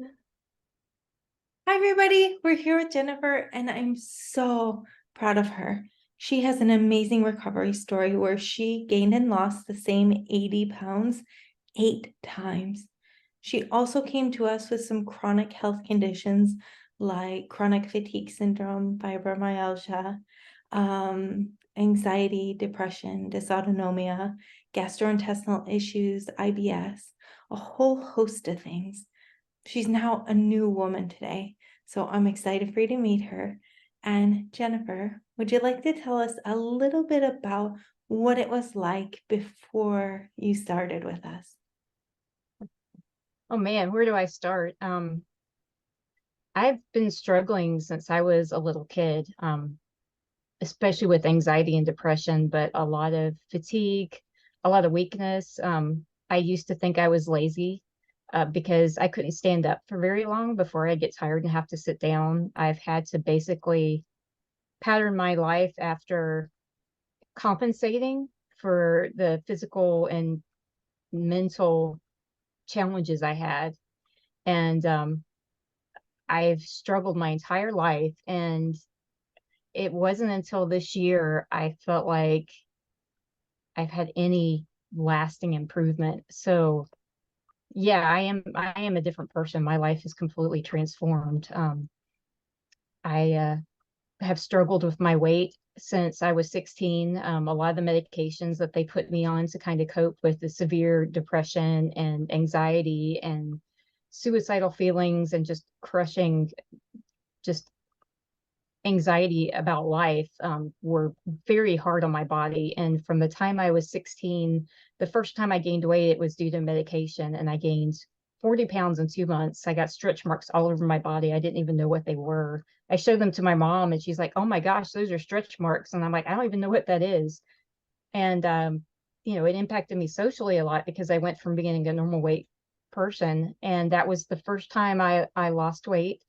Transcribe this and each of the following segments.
Hi, everybody. We're here with Jennifer, and I'm so proud of her. She has an amazing recovery story where she gained and lost the same 80 pounds 8 times. She also came to us with some chronic health conditions like chronic fatigue syndrome, fibromyalgia, anxiety, depression, dysautonomia, gastrointestinal issues, IBS, a whole host of things. She's now a new woman today, so I'm excited for you to meet her. And Jennifer, would you like to tell us a little bit about what it was like before you started with us? Oh man, where do I start? I've been struggling since I was a little kid, especially with anxiety and depression, but a lot of fatigue, a lot of weakness. I used to think I was lazy because I couldn't stand up for very long before I get tired and have to sit down. I've had to basically pattern my life after compensating for the physical and mental challenges I had. And I've struggled my entire life. And it wasn't until this year I felt like I've had any lasting improvement. So yeah, I am a different person. My life is completely transformed. I have struggled with my weight since I was 16. A lot of the medications that they put me on to kind of cope with the severe depression and anxiety and suicidal feelings and just crushing just anxiety about life were very hard on my body. And from the time I was 16, the first time I gained weight, it was due to medication, and I gained 40 pounds in 2 months. I got stretch marks all over my body. I didn't even know what they were. I showed them to my mom, and she's like, "Oh my gosh, those are stretch marks." And I'm like, "I don't even know what that is." And, it impacted me socially a lot because I went from being a normal weight person. And that was the first time I lost weight.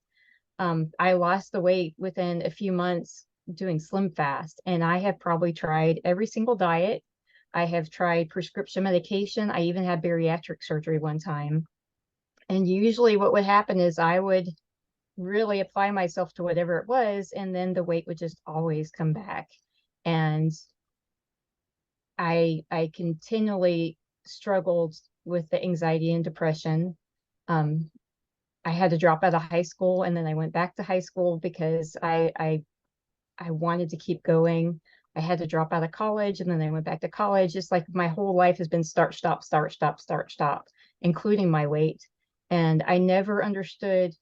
I lost the weight within a few months doing Slim Fast, and I have probably tried every single diet. I have tried prescription medication. I even had bariatric surgery one time. And usually, what would happen is I would really apply myself to whatever it was, and then the weight would just always come back. And I continually struggled with the anxiety and depression. Um, I had to drop out of high school, and then I went back to high school because I wanted to keep going. I had to drop out of college, and then I went back to college. It's like my whole life has been start, stop, start, stop, start, stop, including my weight. And I never understood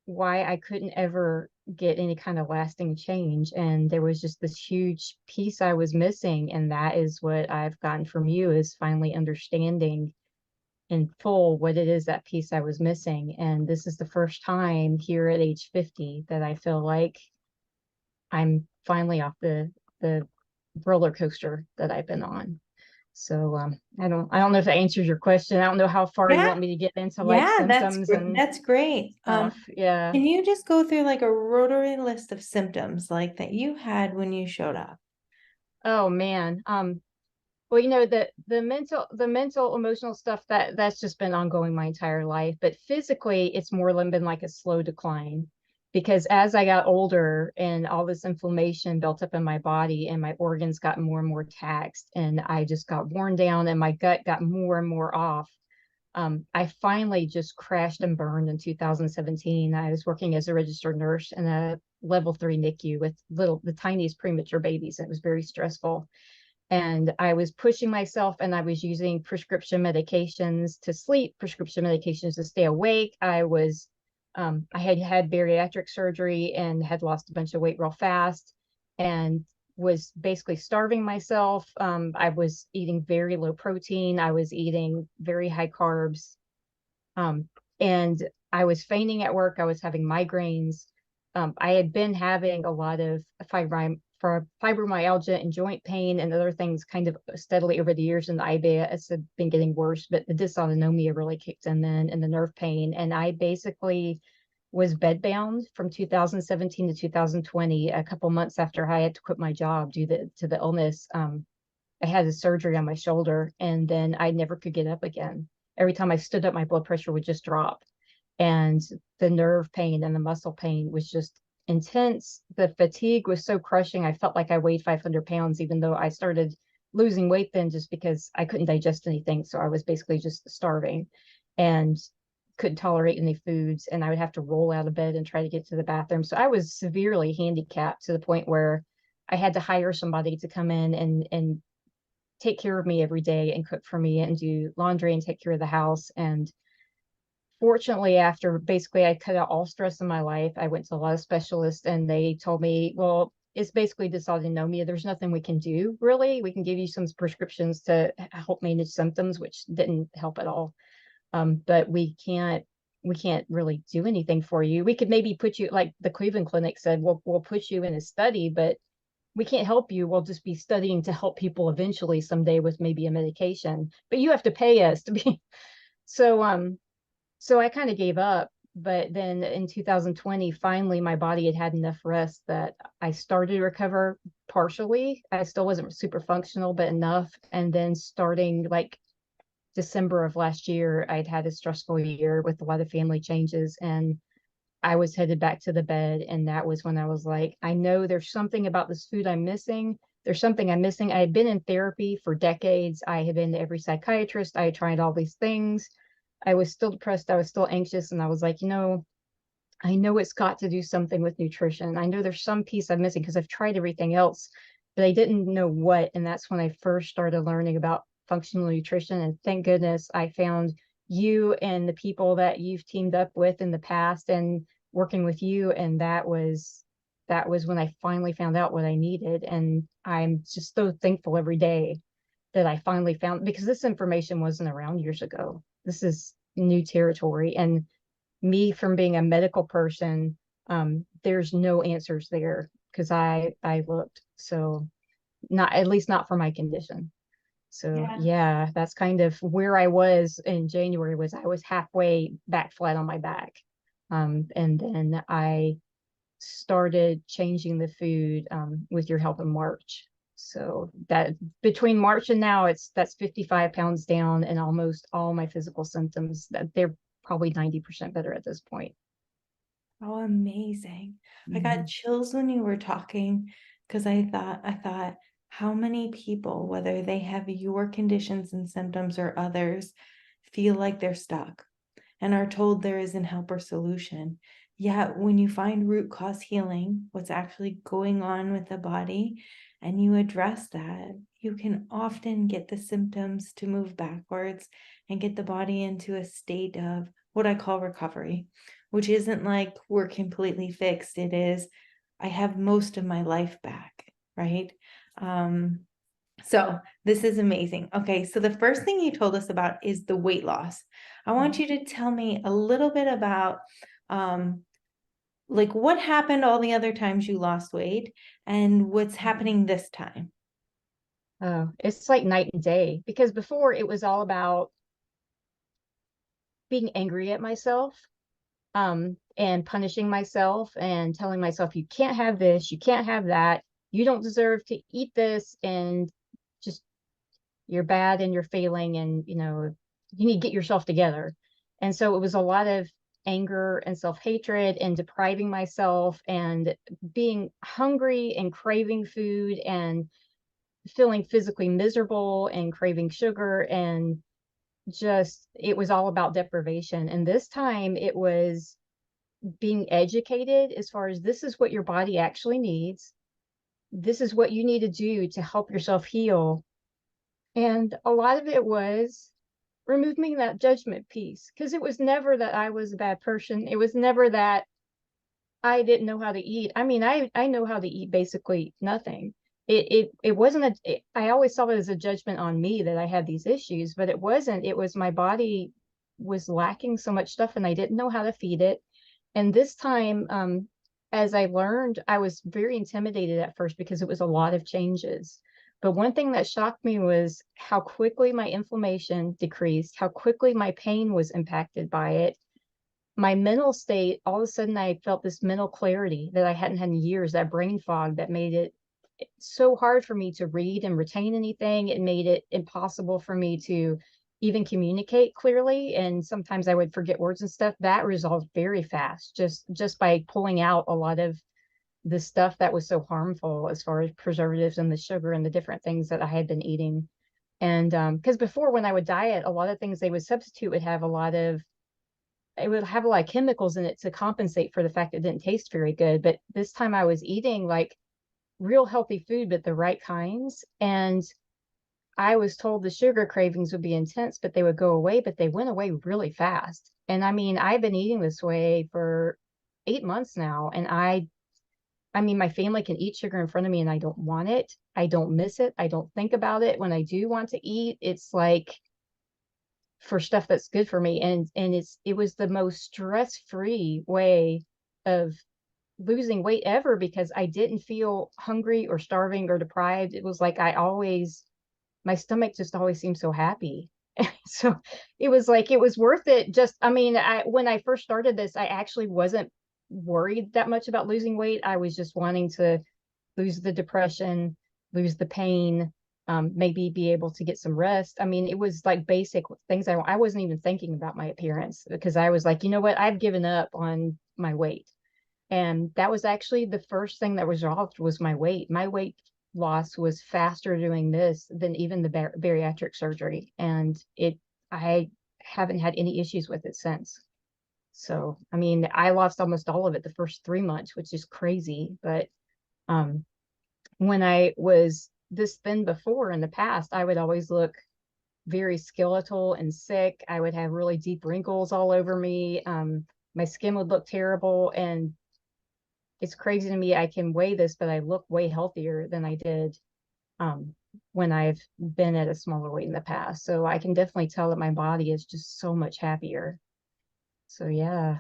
why I couldn't ever get any kind of lasting change. And there was just this huge piece I was missing. And that is what I've gotten from you, is finally understanding in full what it is, that piece I was missing. And this is the first time here at age 50 that I feel like I'm finally off the roller coaster that I've been on. So I don't know if that answers your question. I don't know how far you Yeah, want me to get into like yeah, symptoms and that's great. stuff. Yeah. Can you just go through like a rotary list of symptoms like that you had when you showed up? Oh man. Well, the mental emotional stuff that's just been ongoing my entire life. But physically, it's more been like a slow decline, because as I got older and all this inflammation built up in my body and my organs got more and more taxed, and I just got worn down and my gut got more and more off. I finally just crashed and burned in 2017. I was working as a registered nurse in a level 3 NICU with the tiniest premature babies. And it was very stressful, and I was pushing myself, and I was using prescription medications to sleep, prescription medications to stay awake. I had had bariatric surgery and had lost a bunch of weight real fast, and was basically starving myself. I was eating very low protein. I was eating very high carbs. Um, and I was fainting at work. I was having migraines. I had been having a lot of fibromyalgia and joint pain and other things kind of steadily over the years, and the IBS had been getting worse, but the dysautonomia really kicked in then, and the nerve pain. And I basically was bedbound from 2017 to 2020. A couple months after I had to quit my job due to the illness, I had a surgery on my shoulder, and then I never could get up again. Every time I stood up, my blood pressure would just drop. and the nerve pain and the muscle pain was just intense. The fatigue was so crushing. I felt like I weighed 500 pounds, even though I started losing weight then just because I couldn't digest anything. So I was basically just starving and couldn't tolerate any foods. And I would have to roll out of bed and try to get to the bathroom. So I was severely handicapped to the point where I had to hire somebody to come in and take care of me every day and cook for me and do laundry and take care of the house. And fortunately, after basically I cut out all stress in my life, I went to a lot of specialists and they told me, well, it's basically dysautonomia. There's nothing we can do really. We can give you some prescriptions to help manage symptoms, which didn't help at all. But we can't really do anything for you. We could maybe put you, like the Cleveland Clinic said, we'll put you in a study, but we can't help you. We'll just be studying to help people eventually someday with maybe a medication, but you have to pay us to be. So so I kind of gave up. But then in 2020, finally, my body had had enough rest that I started to recover partially. I still wasn't super functional, but enough. And then starting like December of last year, I'd had a stressful year with a lot of family changes, and I was headed back to the bed. And that was when I was like, I know there's something about this food I'm missing. There's something I'm missing. I had been in therapy for decades. I had been to every psychiatrist. I had tried all these things. I was still depressed. I was still anxious. And I was like, I know it's got to do something with nutrition. I know there's some piece I'm missing because I've tried everything else, but I didn't know what. And that's when I first started learning about functional nutrition. And thank goodness I found you and the people that you've teamed up with in the past and working with you. And that was when I finally found out what I needed. And I'm just so thankful every day that I finally found, because this information wasn't around years ago. This is new territory. And me, from being a medical person, there's no answers there because I looked. So not, at least not for my condition. So Yeah. yeah, that's kind of where I was in January. Was I was halfway back flat on my back. And then I started changing the food with your help in March. So that between March and now, that's 55 pounds down, and almost all my physical symptoms that they're probably 90% better at this point. Oh, amazing. I got Mhm. chills when you were talking because I thought, how many people, whether they have your conditions and symptoms or others, feel like they're stuck and are told there isn't help or solution. Yet, when you find root cause healing, what's actually going on with the body, and you address that, you can often get the symptoms to move backwards and get the body into a state of what I call recovery, which isn't like we're completely fixed. It is, I have most of my life back, right? Um, so this is amazing. Okay, so the first thing you told us about is the weight loss. I want you to tell me a little bit about um, like what happened all the other times you lost weight and what's happening this time. Oh, it's like night and day, because before it was all about being angry at myself, and punishing myself and telling myself, you can't have this, you can't have that, you don't deserve to eat this, and just you're bad and you're failing, and you need to get yourself together. And so it was a lot of anger and self-hatred and depriving myself and being hungry and craving food and feeling physically miserable and craving sugar, and just it was all about deprivation. And this time it was being educated as far as this is what your body actually needs, this is what you need to do to help yourself heal. And a lot of it was removing that judgment piece, because it was never that I was a bad person. It was never that I didn't know how to eat. I mean, I know how to eat basically nothing. It wasn't I always saw it as a judgment on me that I had these issues, but it wasn't. It was my body was lacking so much stuff and I didn't know how to feed it. And this time, as I learned, I was very intimidated at first because it was a lot of changes. But one thing that shocked me was how quickly my inflammation decreased, how quickly my pain was impacted by it. My mental state, all of a sudden, I felt this mental clarity that I hadn't had in years, that brain fog that made it so hard for me to read and retain anything. It made it impossible for me to even communicate clearly. And sometimes I would forget words and stuff. That resolved very fast, just by pulling out a lot of the stuff that was so harmful as far as preservatives and the sugar and the different things that I had been eating. And because before, when I would diet, a lot of things they would substitute would have a lot of, it would have a lot of chemicals in it to compensate for the fact it didn't taste very good. But this time I was eating like real healthy food, but the right kinds. And I was told the sugar cravings would be intense, but they would go away, but they went away really fast. And I mean, I've been eating this way for 8 months now. And I mean, my family can eat sugar in front of me and I don't want it. I don't miss it. I don't think about it. When I do want to eat, it's like for stuff that's good for me. And it was the most stress-free way of losing weight ever, because I didn't feel hungry or starving or deprived. It was like my stomach just always seemed so happy. So it was like it was worth it. Just, I mean, when I first started this, I actually wasn't worried that much about losing weight. I was just wanting to lose the depression, lose the pain, maybe be able to get some rest. I mean, it was like basic things. I wasn't even thinking about my appearance, because I was like, you know what, I've given up on my weight. And that was actually the first thing that resolved was my weight. My weight loss was faster doing this than even the bariatric surgery. And I haven't had any issues with it since. So, I mean, I lost almost all of it the first 3 months, which is crazy. But um, when I was this thin before in the past, I would always look very skeletal and sick. I would have really deep wrinkles all over me. My skin would look terrible. And it's crazy to me. I can weigh this, but I look way healthier than I did um, when I've been at a smaller weight in the past. So I can definitely tell that my body is just so much happier. So yeah.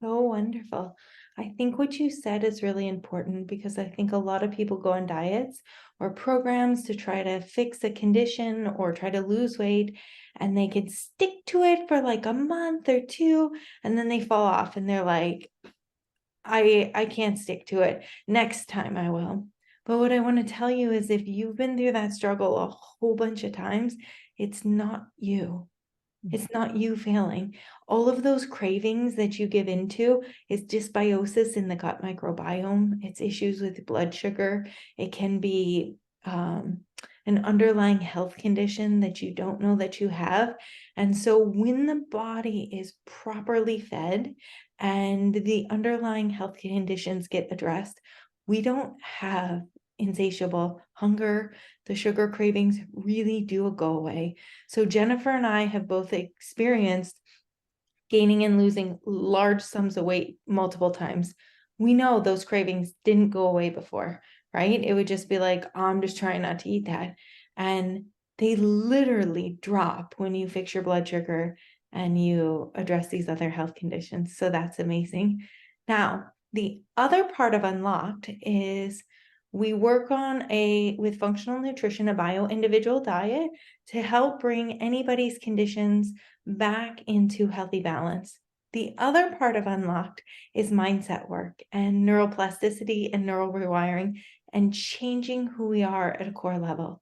So wonderful. I think what you said is really important because I think a lot of people go on diets or programs to try to fix a condition or try to lose weight, and they can stick to it for like a month or two, and then they fall off and they're like, I can't stick to it. Next time I will. But what I want to tell you is if you've been through that struggle a whole bunch of times, it's not you. It's not you failing. All of those cravings that you give into is dysbiosis in the gut microbiome. It's issues with blood sugar. It can be an underlying health condition that you don't know that you have. And so when the body is properly fed and the underlying health conditions get addressed, we don't have insatiable hunger. The sugar cravings really do go away. So Jennifer and I have both experienced gaining and losing large sums of weight multiple times. We know those cravings didn't go away before, right? It would just be like, oh, I'm just trying not to eat that. And they literally drop when you fix your blood sugar and you address these other health conditions. So that's amazing. Now, the other part of Unlocked is we work on with functional nutrition, a bio-individual diet to help bring anybody's conditions back into healthy balance. The other part of Unlocked is mindset work and neuroplasticity and neural rewiring and changing who we are at a core level.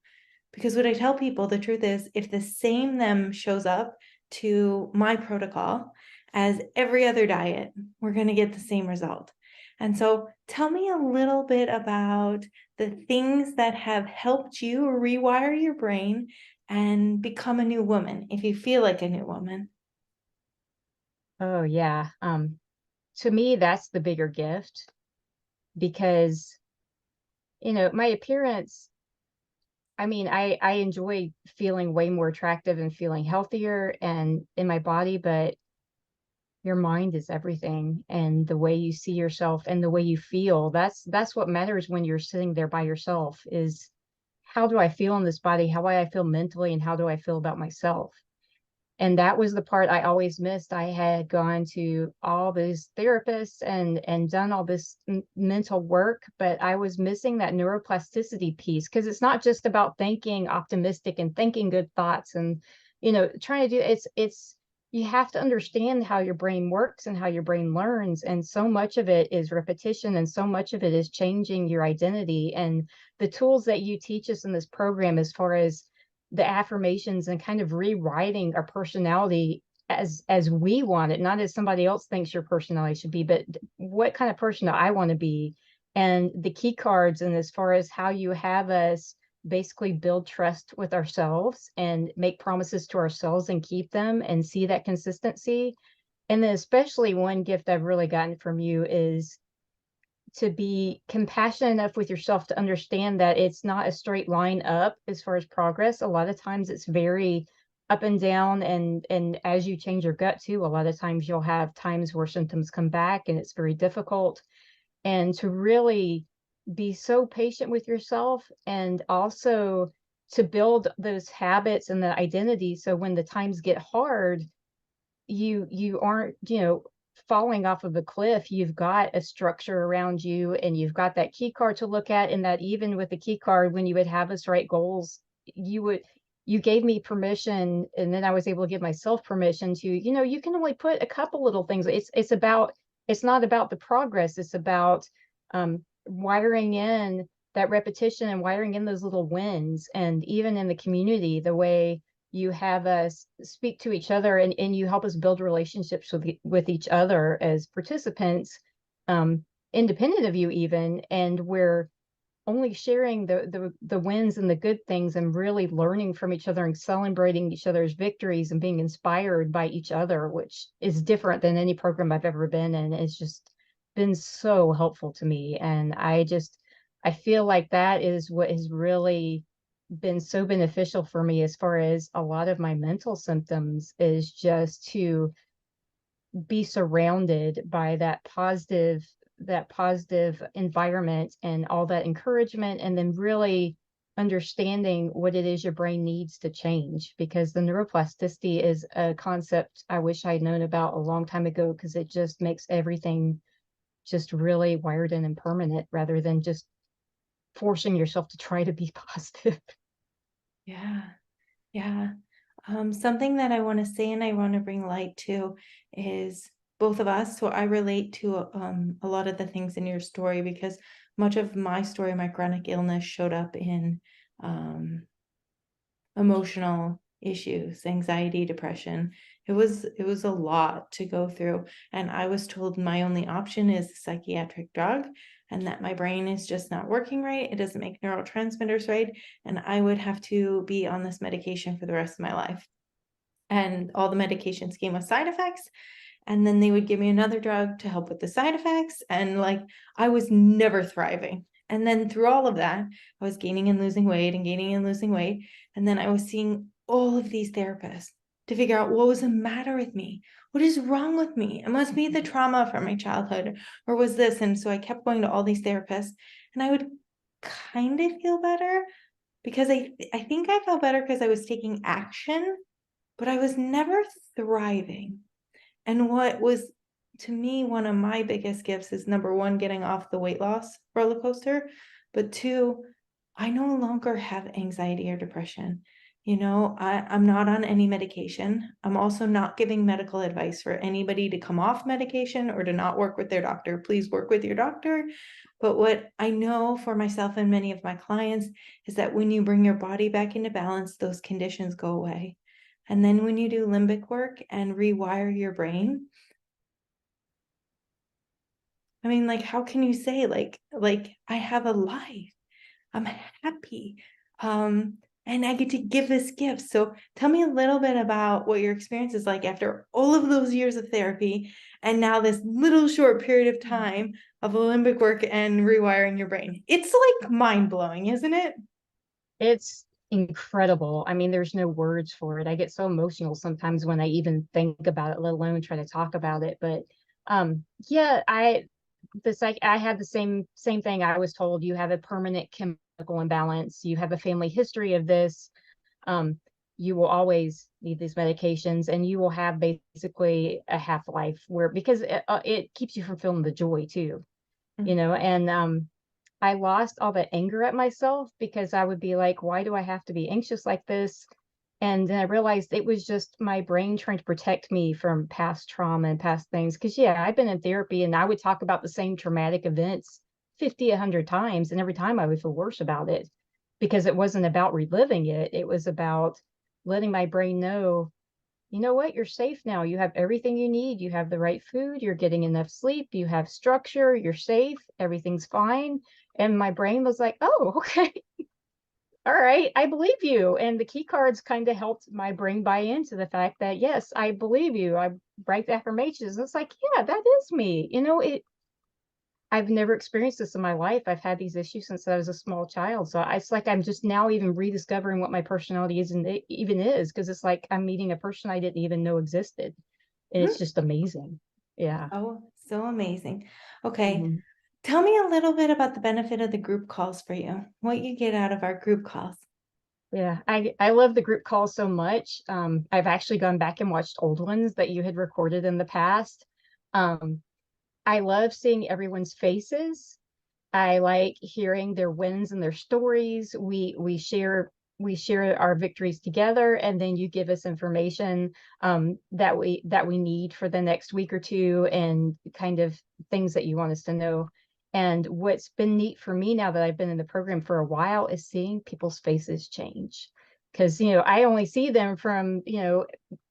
Because what I tell people, the truth is, if the same them shows up to my protocol as every other diet, we're going to get the same result. And so tell me a little bit about the things that have helped you rewire your brain and become a new woman, if you feel like a new woman. Oh yeah. To me, that's the bigger gift, because, my appearance, I mean, I enjoy feeling way more attractive and feeling healthier and in my body, but your mind is everything, and the way you see yourself and the way you feel, that's what matters when you're sitting there by yourself, is how do I feel in this body? How do I feel mentally, and how do I feel about myself? And that was the part I always missed. I had gone to all these therapists and done all this mental work, but I was missing that neuroplasticity piece, because it's not just about thinking optimistic and thinking good thoughts and trying to do it's you have to understand how your brain works and how your brain learns, and so much of it is repetition and so much of it is changing your identity. And the tools that you teach us in this program, as far as the affirmations and kind of rewriting our personality as we want it, not as somebody else thinks your personality should be, but what kind of person do I want to be? And the key cards, and as far as how you have us basically build trust with ourselves and make promises to ourselves and keep them and see that consistency. And then especially one gift I've really gotten from you is to be compassionate enough with yourself to understand that it's not a straight line up as far as progress. A lot of times it's very up and down, and as you change your gut too, a lot of times you'll have times where symptoms come back and it's very difficult. And to really be so patient with yourself, and also to build those habits and the identity so when the times get hard, you aren't, falling off of a cliff. You've got a structure around you, and you've got that key card to look at, and that even with the key card, when you would have us write goals, you gave me permission, and then I was able to give myself permission to, you can only put a couple little things. It's not about the progress. It's about wiring in that repetition and wiring in those little wins. And even in the community, the way you have us speak to each other, and you help us build relationships with each other as participants, um, independent of you even, and we're only sharing the wins and the good things, and really learning from each other and celebrating each other's victories and being inspired by each other, which is different than any program I've ever been in. It's just been so helpful to me. And I feel like that is what has really been so beneficial for me as far as a lot of my mental symptoms, is just to be surrounded by that positive environment and all that encouragement, and then really understanding what it is your brain needs to change, because the neuroplasticity is a concept I wish I'd known about a long time ago, because it just makes everything just really wired in and permanent, rather than just forcing yourself to try to be positive. Yeah. Yeah. Something that I want to say and I want to bring light to is both of us. So I relate to a lot of the things in your story, because much of my story, my chronic illness, showed up in um, emotional issues, anxiety, depression. It was a lot to go through, and I was told my only option is a psychiatric drug, and that my brain is just not working right. It doesn't make neurotransmitters right, and I would have to be on this medication for the rest of my life. And all the medications came with side effects, and then they would give me another drug to help with the side effects, and like I was never thriving. And then through all of that, I was gaining and losing weight and gaining and losing weight, and then I was seeing all of these therapists to figure out what was the matter with me. What is wrong with me? It must be the trauma from my childhood, or was this? And so I kept going to all these therapists, and I would kind of feel better, because I think I felt better because I was taking action, but I was never thriving. And what was, to me, one of my biggest gifts is, number one, getting off the weight loss roller coaster, but two, I no longer have anxiety or depression. I'm not on any medication. I'm also not giving medical advice for anybody to come off medication or to not work with their doctor. Please work with your doctor. But what I know for myself and many of my clients is that when you bring your body back into balance, those conditions go away. And then when you do limbic work and rewire your brain, I mean, like, how can you say like I have a life? I'm happy. And I get to give this gift. So tell me a little bit about what your experience is like after all of those years of therapy, and now this little short period of time of limbic work and rewiring your brain. It's like mind-blowing, isn't it? It's incredible. I mean, there's no words for it. I get so emotional sometimes when I even think about it, let alone try to talk about it. But yeah, I had the same thing. I was told you have a permanent chemical imbalance. You have a family history of this. Um, you will always need these medications, and you will have basically a half-life, where because it keeps you from feeling the joy too, and I lost all the anger at myself, because I would be like, why do I have to be anxious like this? And then I realized it was just my brain trying to protect me from past trauma and past things. Because, yeah, I've been in therapy, and I would talk about the same traumatic events 50, 100 times. And every time I would feel worse about it. because it wasn't about reliving it. It was about letting my brain know, you know what, you're safe now. You have everything you need. You have the right food. You're getting enough sleep. You have structure. You're safe. Everything's fine. And my brain was like, oh, okay. All right, I believe you. And the key cards kind of helped my brain buy into the fact that, yes, I believe you. I write the affirmations. It's like, yeah, that is me. I've never experienced this in my life. I've had these issues since I was a small child. So it's like I'm just now even rediscovering what my personality is and it even is, because it's like I'm meeting a person I didn't even know existed. And it's Mhm. just amazing. Yeah. Oh, so amazing. Okay. Mhm. Tell me a little bit about the benefit of the group calls for you, what you get out of our group calls. Yeah, I love the group calls so much. I've actually gone back and watched old ones that you had recorded in the past. Um, I love seeing everyone's faces. I like hearing their wins and their stories. We share our victories together, and then you give us information that we need for the next week or two, and kind of things that you want us to know. And what's been neat for me now that I've been in the program for a while is seeing people's faces change. Because I only see them from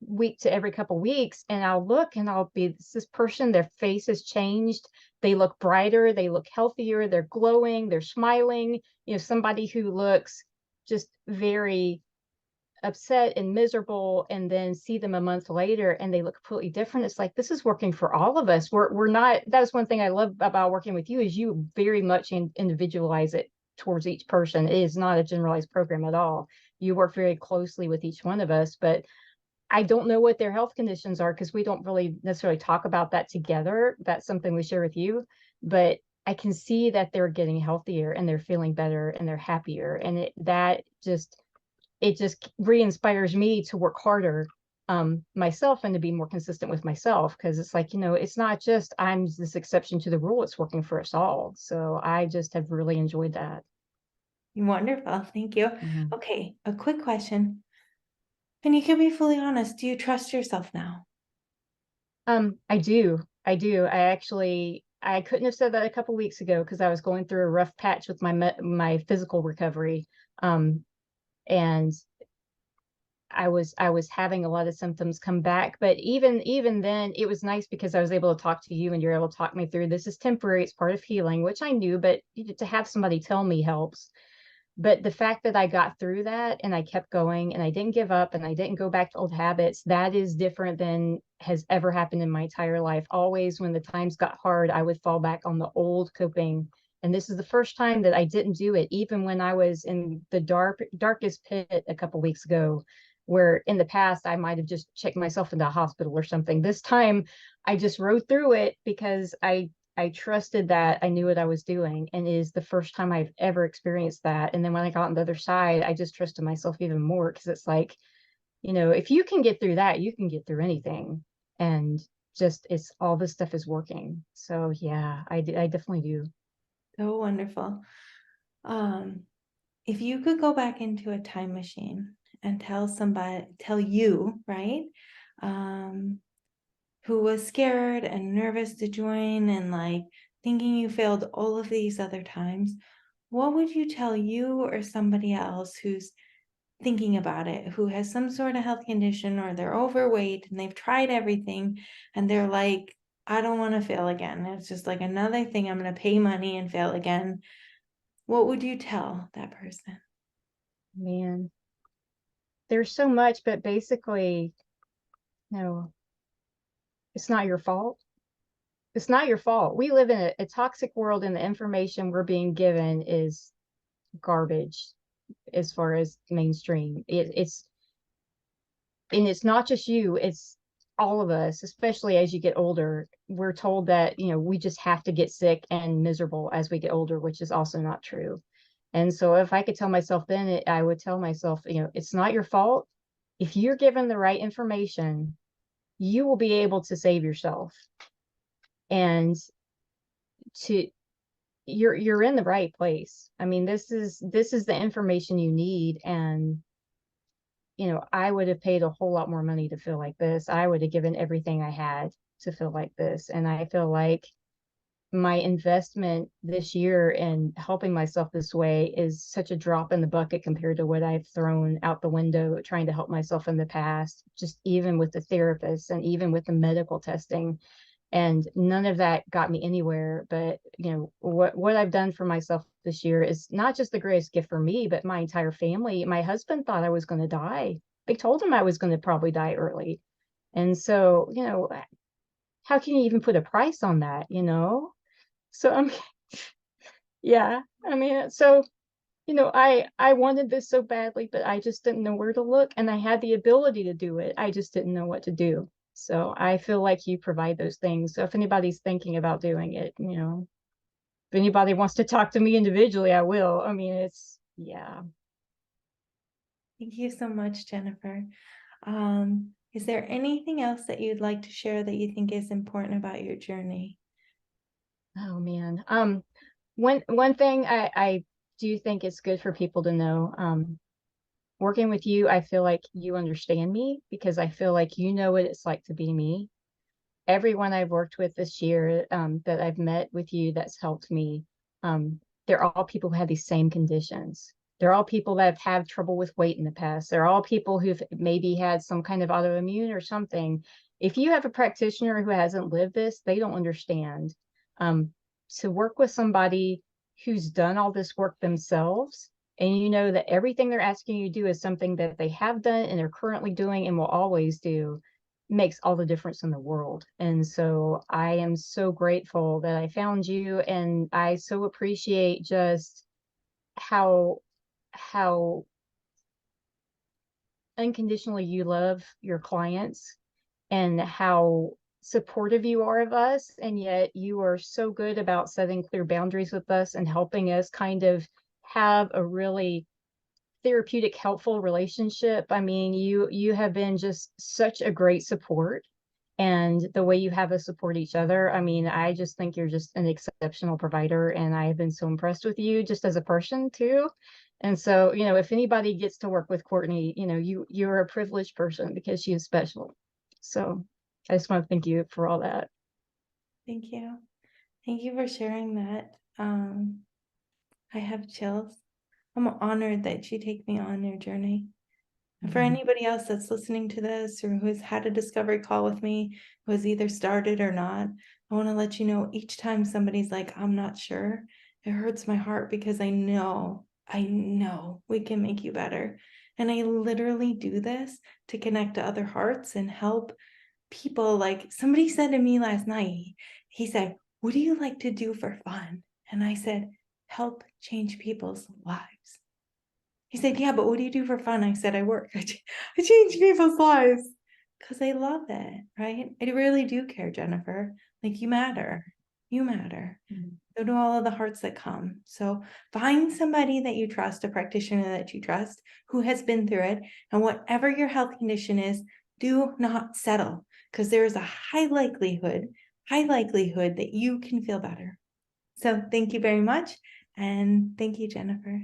week to every couple weeks, and I'll look and I'll be this person, their face has changed, they look brighter, they look healthier, they're glowing, they're smiling. Somebody who looks just very upset and miserable, and then see them a month later and they look completely different. It's like, this is working for all of us. We're not, that's one thing I love about working with you, is you very much individualize it towards each person. It is not a generalized program at all. You work very closely with each one of us, but I don't know what their health conditions are because we don't really necessarily talk about that together. That's something we share with you, but I can see that they're getting healthier and they're feeling better and they're happier. And it just re-inspires me to work harder myself, and to be more consistent with myself, because it's like, it's not just I'm this exception to the rule, it's working for us all. So I just have really enjoyed that. Wonderful. Thank you. Mhm. Okay, a quick question. And you can be fully honest. Do you trust yourself now? I do. I couldn't have said that a couple weeks ago because I was going through a rough patch with my physical recovery. Um, and I was having a lot of symptoms come back, but even then it was nice because I was able to talk to you and you're able to talk me through, this is temporary, it's part of healing, which I knew, but to have somebody tell me helps. But the fact that I got through that and I kept going and I didn't give up and I didn't go back to old habits, that is different than has ever happened in my entire life. Always, when the times got hard, I would fall back on the old coping. And this is the first time that I didn't do it, even when I was in the darkest pit a couple weeks ago, where in the past I might have just checked myself into a hospital or something. This time I just rode through it because I trusted that I knew what I was doing, and it is the first time I've ever experienced that. And then when I got on the other side, I just trusted myself even more, because it's like, if you can get through that, you can get through anything. And just, it's all this stuff is working. So yeah, I definitely do. So wonderful. Um, if you could go back into a time machine and tell you, right? Um, who was scared and nervous to join and like thinking you failed all of these other times, what would you tell you or somebody else who's thinking about it, who has some sort of health condition or they're overweight and they've tried everything and they're like, I don't want to fail again. It's just like another thing. I'm going to pay money and fail again. What would you tell that person? Man, there's so much, but basically, no, it's not your fault. It's not your fault. We live in a toxic world, and the information we're being given is garbage as far as mainstream. It's not just you, it's all of us, especially as you get older. We're told that, we just have to get sick and miserable as we get older, which is also not true. And so if I could tell myself then, I would tell myself, it's not your fault. If you're given the right information, you will be able to save yourself. And to you're in the right place. I mean, this is the information you need. And I would have paid a whole lot more money to feel like this. I would have given everything I had to feel like this. And I feel like my investment this year in helping myself this way is such a drop in the bucket compared to what I've thrown out the window trying to help myself in the past, just even with the therapist and even with the medical testing. And none of that got me anywhere. But what I've done for myself this year is not just the greatest gift for me, but my entire family. My husband thought I was going to die. They told him I was going to probably die early. And so, how can you even put a price on that? So yeah, I mean, so I wanted this so badly, but I just didn't know where to look, and I had the ability to do it. I just didn't know what to do. So I feel like you provide those things. So if anybody's thinking about doing it, if anybody wants to talk to me individually, I will. I mean, yeah. Thank you so much, Jennifer. Is there anything else that you'd like to share that you think is important about your journey? Oh man. One thing I do think it's good for people to know, working with you, I feel like you understand me because I feel like you know what it's like to be me. Everyone I've worked with this year, that I've met with you that's helped me, they're all people who have these same conditions. They're all people that have had trouble with weight in the past. They're all people who've maybe had some kind of autoimmune or something. If you have a practitioner who hasn't lived this, they don't understand. To work with somebody who's done all this work themselves, and you know that everything they're asking you to do is something that they have done and they're currently doing and will always do, makes all the difference in the world. And so I am so grateful that I found you, and I so appreciate just how unconditionally you love your clients and how supportive you are of us, and yet you are so good about setting clear boundaries with us and helping us kind of have a really therapeutic, helpful relationship. I mean, you have been just such a great support, and the way you have us support each other. I mean, I just think you're just an exceptional provider, and I have been so impressed with you just as a person too. And so, if anybody gets to work with Courtney, you're a privileged person because she is special. So I just want to thank you for all that. Thank you. Thank you for sharing that. I have chills. I'm honored that you take me on your journey. And for anybody else that's listening to this or who has had a discovery call with me, who has either started or not, I want to let you know each time somebody's like, I'm not sure, it hurts my heart because I know we can make you better. And I literally do this to connect to other hearts and help people. Like somebody said to me last night, he said, what do you like to do for fun? And I said, help change people's lives. He said, yeah, but what do you do for fun? I said, I work. I change people's lives because I love it, right? I really do care, Jennifer. Like you matter. You matter. So do all of the hearts that come. So find somebody that you trust, a practitioner that you trust, who has been through it. And whatever your health condition is, do not settle because there is a high likelihood that you can feel better. So thank you very much. And thank you, Jennifer.